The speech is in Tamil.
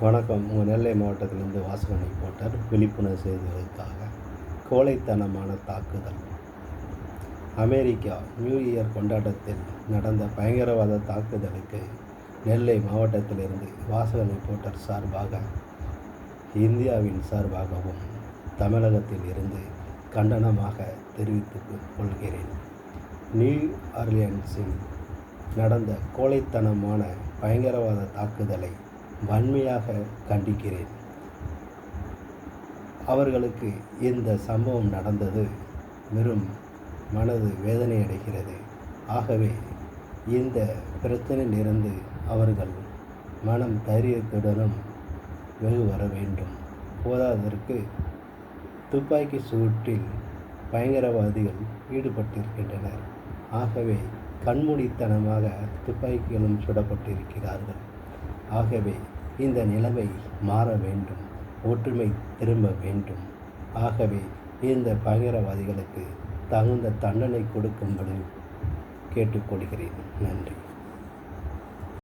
வணக்கம். உங்கள் நெல்லை மாவட்டத்திலிருந்து வாசகன் ரிப்போர்ட்டர். விழிப்புணர்வு செய்வதற்காக கோழைத்தனமான தாக்குதல். அமெரிக்கா நியூ இயர் கொண்டாட்டத்தில் நடந்த பயங்கரவாத தாக்குதலுக்கு நெல்லை மாவட்டத்திலிருந்து வாசகன் ரிப்போர்ட்டர் சார்பாக, இந்தியாவின் சார்பாகவும் தமிழகத்தில் இருந்து கண்டனமாக தெரிவித்துக் கொள்கிறேன். நியூ ஆர்லியன்ஸில் நடந்த கோழைத்தனமான பயங்கரவாத தாக்குதலை வன்மையாக கண்டிக்கிறேன். அவர்களுக்கு இந்த சம்பவம் நடந்தது வெறும் மனது வேதனை அடைகிறது. ஆகவே இந்த பிரச்சனையிலிருந்து அவர்கள் மனம் தைரியத்துடனும் வெகு வர வேண்டும். போதாததற்கு துப்பாக்கி சூட்டில் பயங்கரவாதிகள் ஈடுபட்டிருக்கின்றனர். ஆகவே கண்மூடித்தனமாக துப்பாக்கிகளும் சுடப்பட்டிருக்கிறார்கள். ஆகவே இந்த நிலைமை மாற வேண்டும், ஒற்றுமை திரும்ப வேண்டும். ஆகவே இந்த பயங்கரவாதிகளுக்கு தகுந்த தண்டனை கொடுக்கும்படி கேட்டுக்கொள்கிறேன். நன்றி.